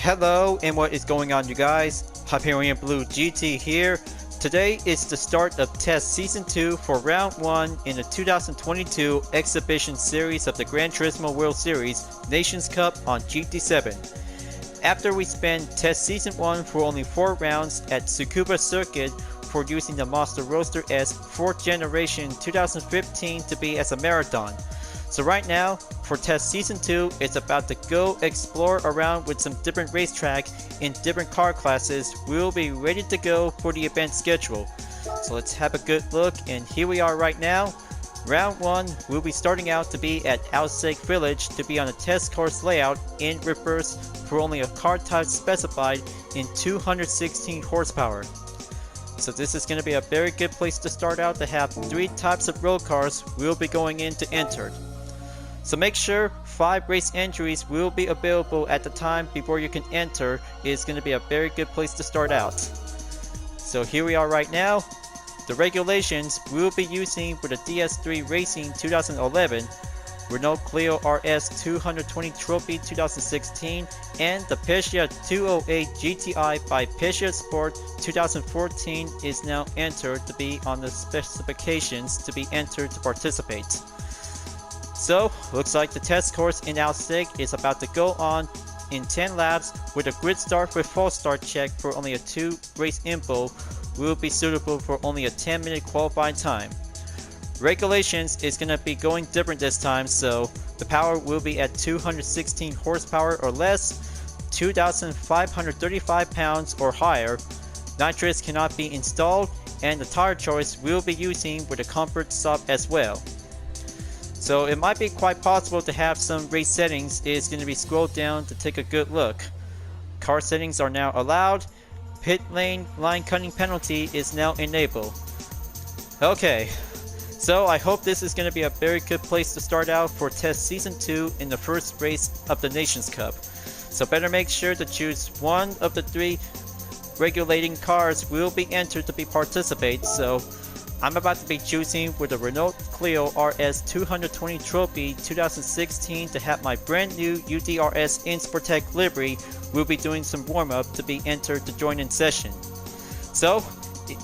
Hello, and what is going on, you guys? Hyperion-Blue-GT here. Today is the start of Test Season 2 for Round 1 in the 2022 Exhibition Series of the Gran Turismo World Series Nations Cup on GT7. After we spent Test Season 1 for only 4 rounds at Tsukuba Circuit for using the Mazda Roadster S 4th generation 2015 to be as a marathon. So right now, for Test Season 2, it's about to go explore around with some different racetrack in different car classes. We'll be ready to go for the event schedule. So let's have a good look, and here we are right now. Round 1 will be starting out to be at Alsace Village to be on a test course layout in reverse for only a car type specified in 216 horsepower. So this is going to be a very good place to start out to have 3 types of road cars will be going in to enter. So make sure 5 race entries will be available at the time before you can enter. It's going to be a very good place to start out. So here we are right now. The regulations we'll be using for the DS3 Racing 2011, Renault Clio R.S 220 Trophy 2016, and the Peugeot 208 GTi By Peugeot Sport 2014 is now entered to be on the specifications to be entered to participate. So, looks like the test course in Alsace is about to go on in 10 laps with a grid start with false start check for only a 2 race info will be suitable for only a 10-minute qualifying time. Regulations is going to be going different this time, so the power will be at 216 horsepower or less, 2,535 pounds or higher. Nitrous cannot be installed, and the tire choice we'll be using with a comfort sub as well. So it might be quite possible to have some race settings. It's going to be scrolled down to take a good look. Car settings are now allowed. Pit lane line cutting penalty is now enabled. Okay, so I hope this is going to be a very good place to start out for Test Season 2 in the first race of the Nations Cup. So better make sure to choose one of the 3 regulating cars will be entered to be participate. So I'm about to be choosing with the Renault Clio R.S 220 Trophy 2016 to have my brand new UDRS InSportec livery. We'll be doing some warm-up to be entered to join in session. So,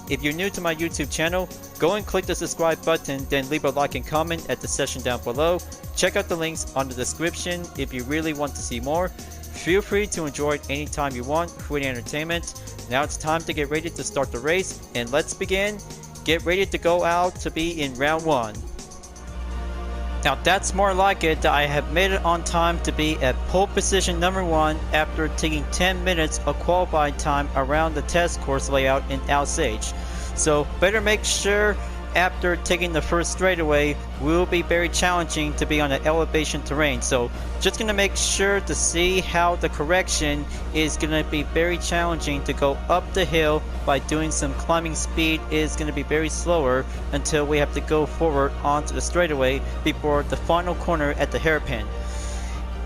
if you're new to my YouTube channel, go and click the subscribe button, then leave a like and comment at the section down below. Check out the links on the description if you really want to see more. Feel free to enjoy it anytime you want for the entertainment. Now it's time to get ready to start the race, and let's begin. Get ready to go out to be in round 1. Now that's more like it. I have made it on time to be at pole position number 1 after taking 10 minutes of qualifying time around the test course layout in Alsace. So better make sure after taking the first straightaway will be very challenging to be on an elevation terrain. So just going to make sure to see how the correction is going to be very challenging to go up the hill by doing some climbing. Speed is going to be very slower until we have to go forward onto the straightaway before the final corner at the hairpin.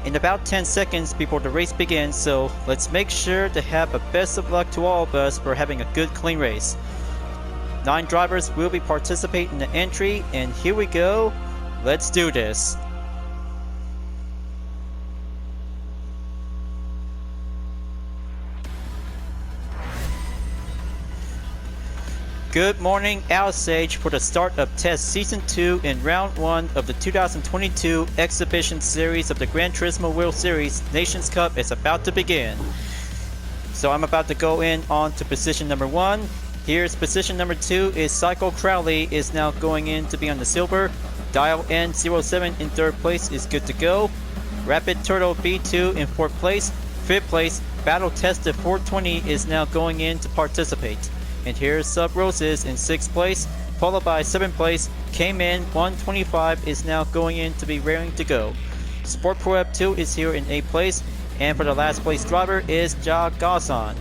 In about 10 seconds before the race begins, so let's make sure to have a best of luck to all of us for having a good clean race. 9 drivers will be participating in the entry, and here we go. Let's do this. Good morning, Alsace, for the start of Test Season 2 in Round 1 of the 2022 Exhibition Series of the Gran Turismo World Series Nations Cup is about to begin. So I'm about to go in on to position number 1. Here's position number 2 is Psycho Crowley is now going in to be on the silver. Dial N07 in 3rd place is good to go. Rapid Turtle B2 in 4th place. 5th place, Battle Tested 420 is now going in to participate. And here's Sub Roses in 6th place, followed by 7th place, Cayman 125 is now going in to be raring to go. Sport Pro Up 2 is here in 8th place, and for the last place driver is Ja Gazan.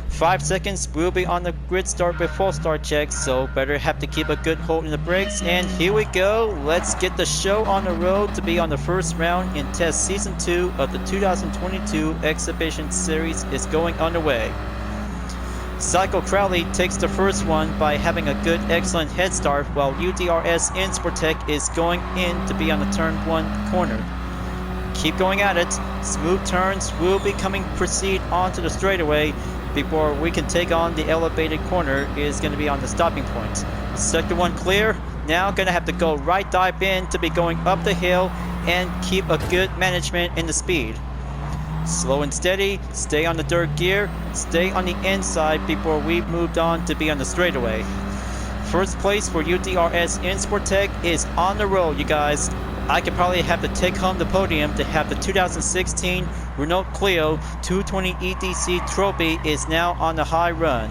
5 seconds will be on the grid start with full start checks, so better have to keep a good hold in the brakes. And here we go. Let's get the show on the road to be on the first round in Test Season 2 of the 2022 Exhibition Series is going underway. Psycho Crowley takes the first one by having a good excellent head start, while UDRS InSportec is going in to be on the turn 1 corner. keep going at it. Smooth turns will be coming proceed onto the straightaway before we can take on the elevated corner is going to be on the stopping point. Sector 1 clear. Now going to have to go right dive in to be going up the hill and keep a good management in the speed. Slow and steady, stay on the third gear, stay on the inside before we moved on to be on the straightaway. First place for UTRS in Sport Tech is on the road, you guys. I could probably have to take home the podium to have the 2016 Renault Clio 220 EDC Trophy is now on the high run.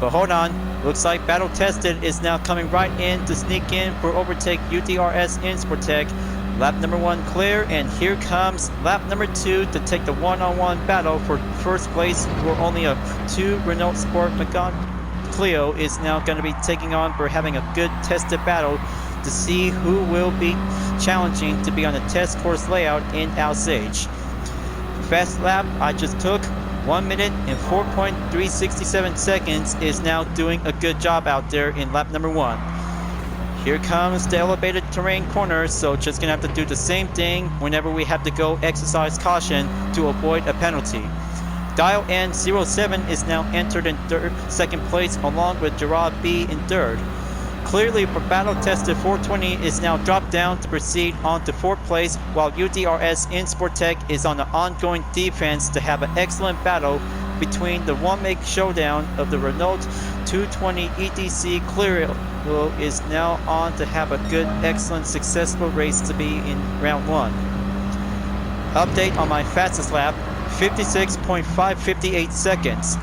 But hold on, looks like Battle Tested is now coming right in to sneak in for overtake UTRS in Sport Tech. Lap number 1 clear, and here comes lap number 2 to take the one-on-one battle for first place, where only a 2 Renault Sport Clio is now going to be taking on for having a good tested battle to see who will be challenging to be on the test course layout in Alsace. Fast lap I just took 1 minute and 4.367 seconds is now doing a good job out there in lap number 1. Here comes the elevated terrain corner, so just gonna have to do the same thing whenever we have to go exercise caution to avoid a penalty. Dial N07 is now entered in second place along with Gerard B in third. Clearly, for battle tested 420 is now dropped down to proceed on to 4th place, while UTRS in Sport Tech is on the ongoing defense to have an excellent battle between the one-make showdown of the Renault 220 EDC Clio is now on to have a good, excellent, successful race to be in round 1. Update on my fastest lap, 56.558 seconds.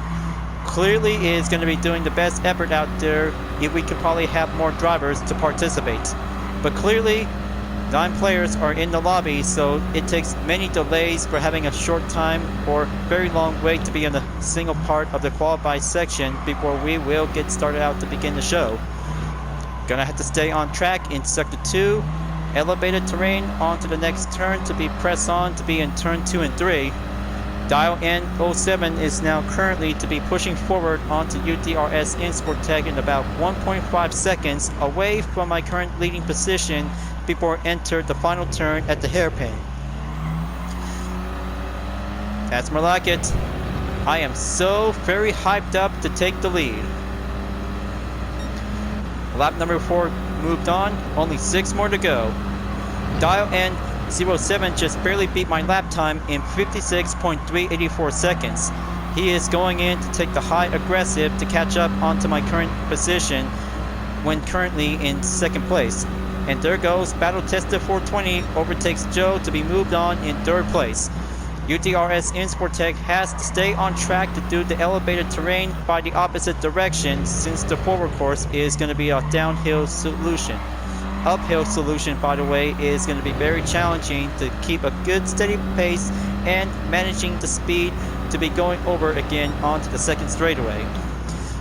Clearly is going to be doing the best effort out there if we could probably have more drivers to participate. But clearly, 9 players are in the lobby, so it takes many delays for having a short time or very long wait to be in a single part of the qualified section before we will get started out to begin the show. Gonna have to stay on track in sector 2, elevated terrain onto the next turn to be pressed on to be in turn 2 and 3. Dial N07 is now currently to be pushing forward onto UTRS in Sport Tech in about 1.5 seconds away from my current leading position before enter the final turn at the hairpin. That's more like it. I am so very hyped up to take the lead. Lap number 4 moved on, only 6 more to go. Dial N07 just barely beat my lap time in 56.384 seconds. He is going in to take the high aggressive to catch up onto my current position when currently in second place. And there goes Battle Tested 420 overtakes Joe to be moved on in third place. UTRS in Sport Tech has to stay on track to do the elevated terrain by the opposite direction since the forward course is going to be a downhill solution. Uphill solution, by the way, is going to be very challenging to keep a good steady pace and managing the speed to be going over again onto the second straightaway.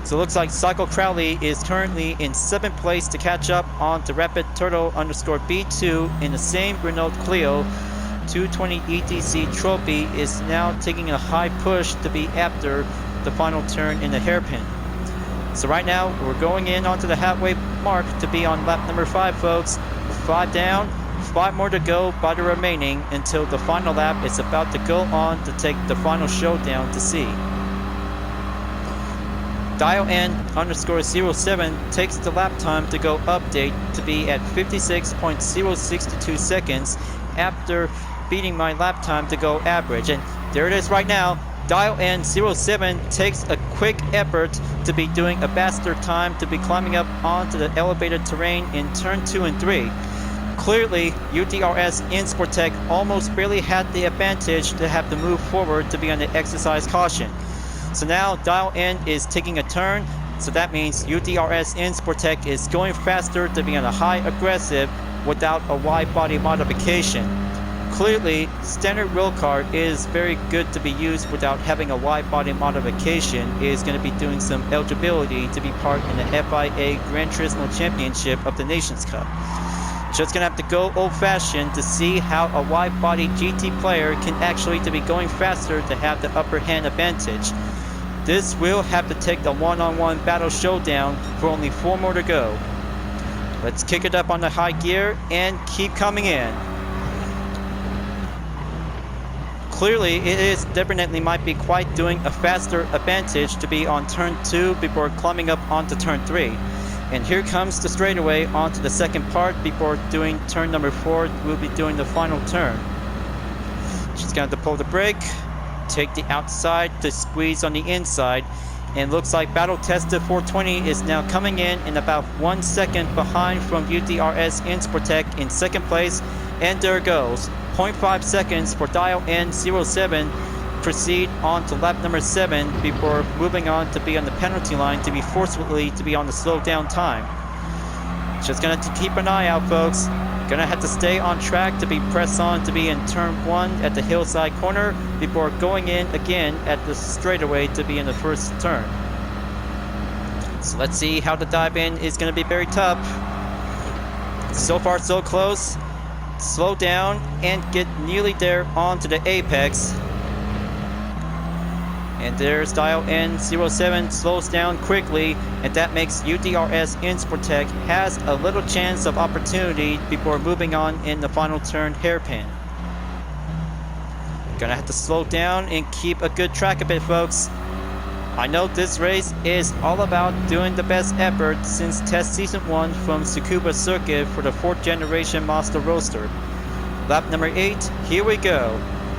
So it looks like Cycle Crowley is currently in 7th place to catch up on to Rapid Turtle _B2 in the same Renault Clio 220 EDC Trophy is now taking a high push to be after the final turn in the hairpin. So right now we're going in onto the halfway mark to be on lap number 5, folks. 5 down, 5 more to go by the remaining until the final lap is about to go on to take the final showdown to see. Dial N_07 takes the lap time to go update to be at 56.062 seconds after beating my lap time to go average. And there it is right now. Dial N07 takes a quick effort to be doing a faster time to be climbing up onto the elevated terrain in turn 2 and 3. Clearly, UTRS in Sport Tech almost barely had the advantage to have to move forward to be on the exercise caution. So now Dial N is taking a turn, so that means UTRS in Sport Tech is going faster to be on a high aggressive without a wide body modification. Clearly, standard rail car is very good to be used without having a wide body modification. It is going to be doing some eligibility to be part in the FIA Gran Turismo Championship of the Nations Cup. Just going to have to go old-fashioned to see how a wide body GT player can actually to be going faster to have the upper hand advantage. This will have to take the one-on-one battle showdown for only 4 more to go. Let's kick it up on the high gear and keep coming in. clearly it is definitely might be quite doing a faster advantage to be on turn 2 before climbing up onto turn 3. And here comes the straightaway onto the second part before doing turn number 4. We'll be doing the final turn. She's going to pull the brake, take the outside to squeeze on the inside, and looks like battle tested 420 is now coming in about 1 second behind from UDRS Insportec in second place, and there goes 0.5 seconds for Dial N07. Proceed on to lap number 7 before moving on to be on the penalty line to be forcefully to be on the slow down time. Just gonna have to keep an eye out, folks. Gonna have to stay on track to be pressed on to be in turn 1 at the hillside corner before going in again at the straightaway to be in the first turn. So let's see how the dive in is gonna be very tough. So far so close. Slow down and get nearly there onto the apex. And there's Dial N07 slows down quickly, and that makes UDRS Insportec has a little chance of opportunity before moving on in the final turn hairpin. Gonna have to slow down and keep a good track of it, folks. I know this race is all about doing the best effort since test season 1 from Tsukuba Circuit for the 4th generation Mazda Roadster. Lap number 8, here we go.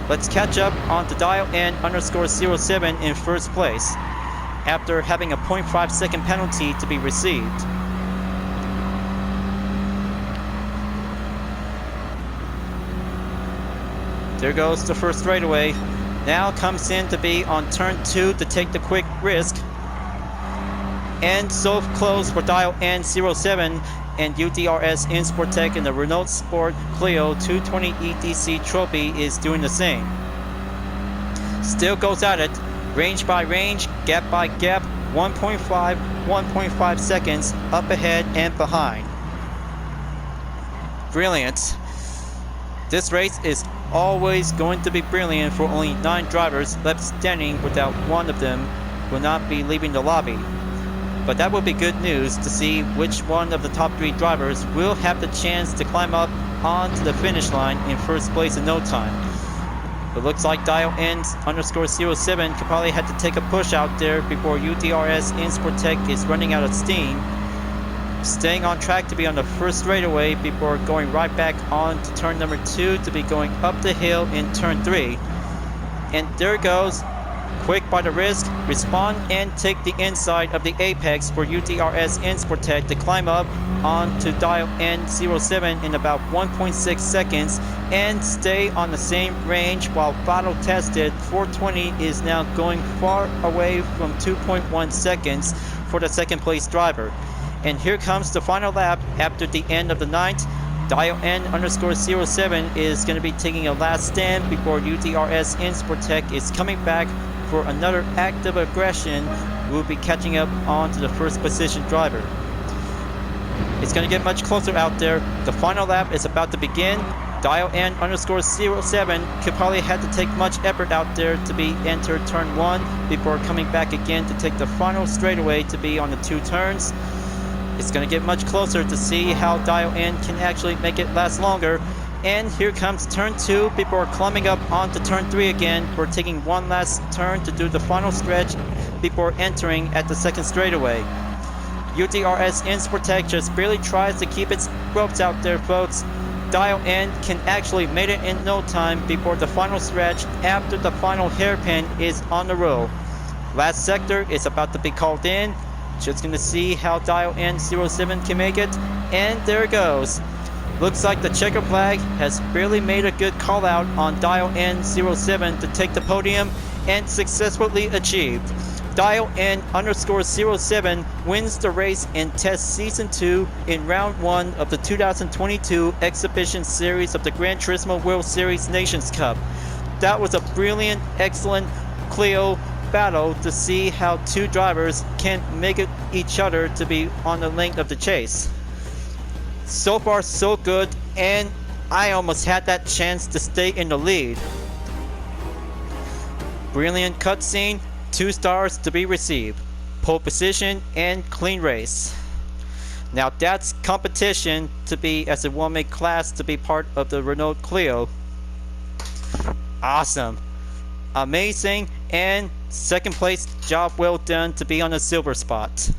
Let's catch up on the Dial N_07 in first place, after having a 0.5 second penalty to be received. There goes the first straightaway. Now comes in to be on turn 2 to take the quick risk. And so close for Dial N07 and UDRS Insportec in the Renault Sport Clio 220 EDC Trophy is doing the same. Still goes at it, range by range, gap by gap, 1.5 seconds up ahead and behind. Brilliant. This race is always going to be brilliant for only 9 drivers left standing, without one of them will not be leaving the lobby. But that will be good news to see which one of the top 3 drivers will have the chance to climb up onto the finish line in first place in no time. It looks like Dial N_07 could probably have to take a push out there before UDRS Insportec is running out of steam. Staying on track to be on the first straightaway before going right back on to turn number 2 to be going up the hill in turn 3. And there it goes. Quick by the wrist, respond and take the inside of the apex for UDRS Insportec to climb up onto Dial N07 in about 1.6 seconds and stay on the same range, while battle tested 420 is now going far away from 2.1 seconds for the second place driver. And here comes the final lap after the end of the 9th. Dial N_07 is going to be taking a last stand before UDRS Insportec is coming back for another act of aggression. We'll be catching up on to the first position driver. It's going to get much closer out there. The final lap is about to begin. Dial N_07 could probably have to take much effort out there to be entered turn 1 before coming back again to take the final straightaway to be on the 2 turns. It's going to get much closer to see how Dial N can actually make it last longer. And here comes turn 2 before climbing up onto turn 3 again for taking one last turn to do the final stretch before entering at the second straightaway. UDRS Insportec just barely tries to keep its ropes out there, folks. Dial N can actually make it in no time before the final stretch after the final hairpin is on the roll. Last sector is about to be called in. Just going to see how Dial N07 can make it. And there it goes. Looks like the checker flag has barely made a good call out on Dial N07 to take the podium, and successfully achieved. Dial N_07 wins the race in test season 2 in round 1 of the 2022 exhibition series of the Gran Turismo World Series Nations Cup. That was a brilliant, excellent Clio battle to see how 2 drivers can make it each other to be on the length of the chase. So far so good, and I almost had that chance to stay in the lead. Brilliant cutscene, 2 stars to be received, pole position and clean race. Now that's competition to be as a woman class to be part of the Renault Clio. Awesome. amazing, and second place, job well done to be on the silver spot.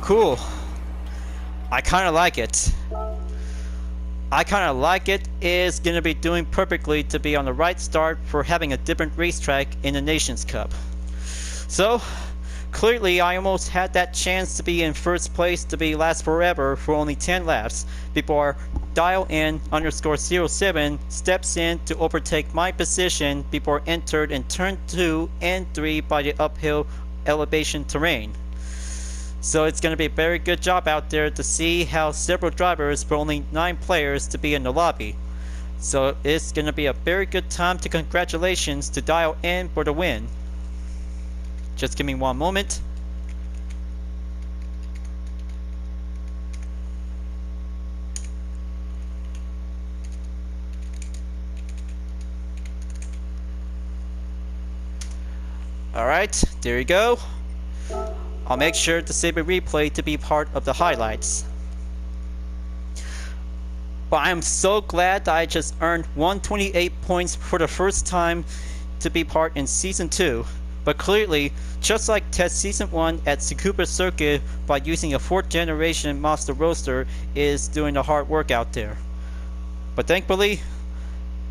Cool. I kinda like it. It's gonna be doing perfectly to be on the right start for having a different racetrack in the Nations Cup. So, clearly I almost had that chance to be in first place to be last forever for only 10 laps before Dial-N_07 steps in to overtake my position before entered in turn 2 and 3 by the uphill elevation terrain. So it's going to be a very good job out there to see how several drivers for only 9 players to be in the lobby. So it's going to be a very good time to congratulations to Dial-N for the win. Just give me one moment. Alright, there you go. I'll make sure to save a replay to be part of the highlights. But I am so glad that I just earned 128 points for the first time to be part in Season 2. But clearly, just like Test Season 1 at Tsukuba Circuit by using a 4th generation Mazda Roadster is doing the hard work out there. But thankfully,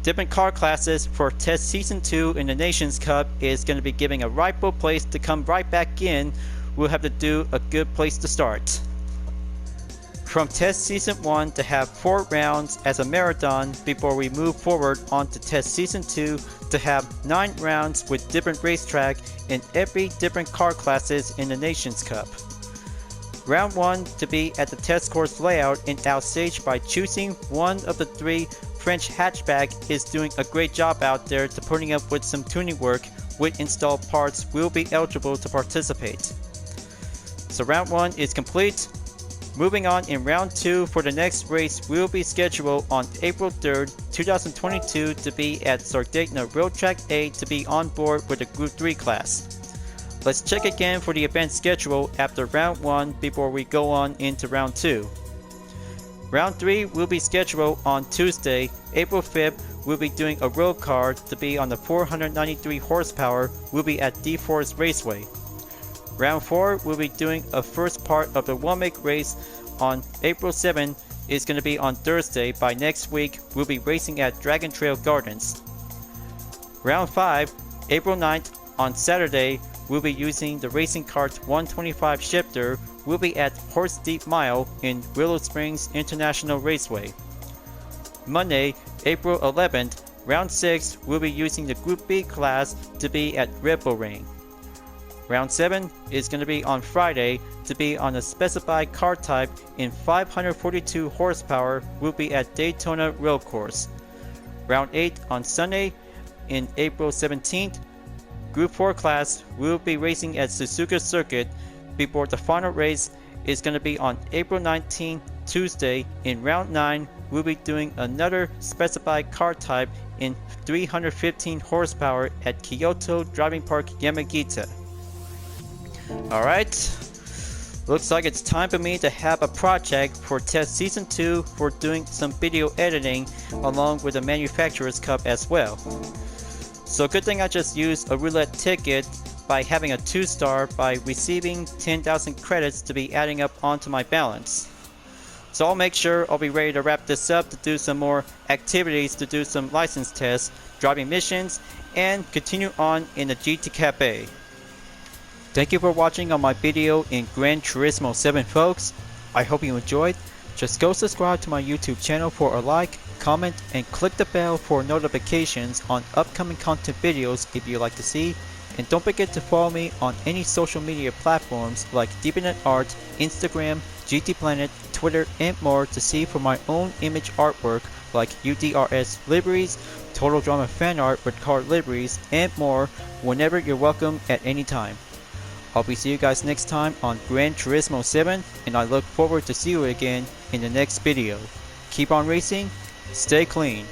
different car classes for Test Season 2 in the Nations Cup is going to be giving a rightful place to come right back in. We'll have to do a good place to start. From Test Season 1 to have 4 rounds as a marathon before we move forward onto Test Season 2 to have 9 rounds with different racetrack in every different car classes in the Nations Cup. Round 1 to be at the test course layout in Alsace by choosing one of the 3 French Hatchback is doing a great job out there to putting up with some tuning work with installed parts will be eligible to participate. So round 1 is complete. Moving on in round 2 for the next race will be scheduled on April 3rd, 2022 to be at Sardinia Road Track A to be on board with the Group 3 class. Let's check again for the event schedule after round 1 before we go on into round 2. Round 3 will be scheduled on Tuesday, April 5th. We'll be doing a road car to be on the 493 horsepower will be at D-Forest Raceway. Round 4 will be doing a first part of the one-make race on April 7th. Is going to be on Thursday. By next week, we'll be racing at Dragon Trail Gardens. Round 5, April 9th, on Saturday, we'll be using the Racing Kart 125 shifter. We'll be at Horse Deep Mile in Willow Springs International Raceway. Monday, April 11th, round 6, we'll be using the Group B class to be at Red Bull Ring. Round 7 is going to be on Friday to be on a specified car type in 542 horsepower will be at Daytona Road Course. Round 8 on Sunday in April 17th, Group 4 class will be racing at Tsukuba Circuit before the final race is going to be on April 19th, Tuesday. In round 9, we'll be doing another specified car type in 315 horsepower at Kyoto Driving Park Yamagita. Alright, looks like it's time for me to have a project for Test Season 2 for doing some video editing along with the Manufacturers Cup as well. So good thing I just used a roulette ticket by having a 2-star by receiving 10,000 credits to be adding up onto my balance. So I'll make sure I'll be ready to wrap this up to do some more activities to do some license tests, driving missions, and continue on in the GT Cafe. Thank you for watching on my video in Gran Turismo 7 folks. I hope you enjoyed. Just go subscribe to my YouTube channel for a like, comment, and click the bell for notifications on upcoming content videos if you like to see. And don't forget to follow me on any social media platforms like DeepNet Art, Instagram, GT Planet, Twitter, and more to see for my own image artwork like UDRS liveries, Total Drama fan art with car liveries, and more whenever you're welcome at any time. I'll be see you guys next time on Gran Turismo 7, and I look forward to see you again in the next video. Keep on racing, stay clean.